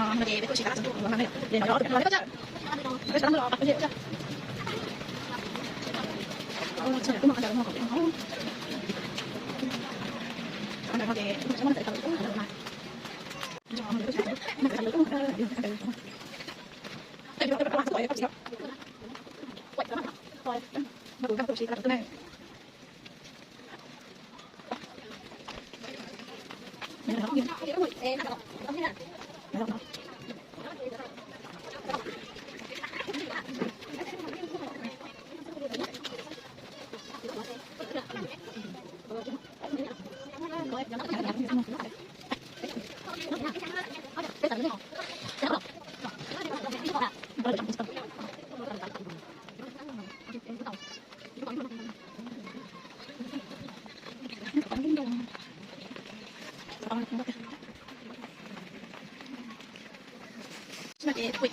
Mà về với tôi chỉ cả satu mà này để nó được nói có chứ cái đó nó bắt cái gì chứ trời cũng mà giờ nó còn không anh đang về chúng ta sẽ tập trung vào này cho mình có thể nó phải tập trung cái điều cái đây chúng ta phải làm sao vậy quậy đó thôi mà cũng không chỉ là cái này nó không em không thế nào Mà để quỵt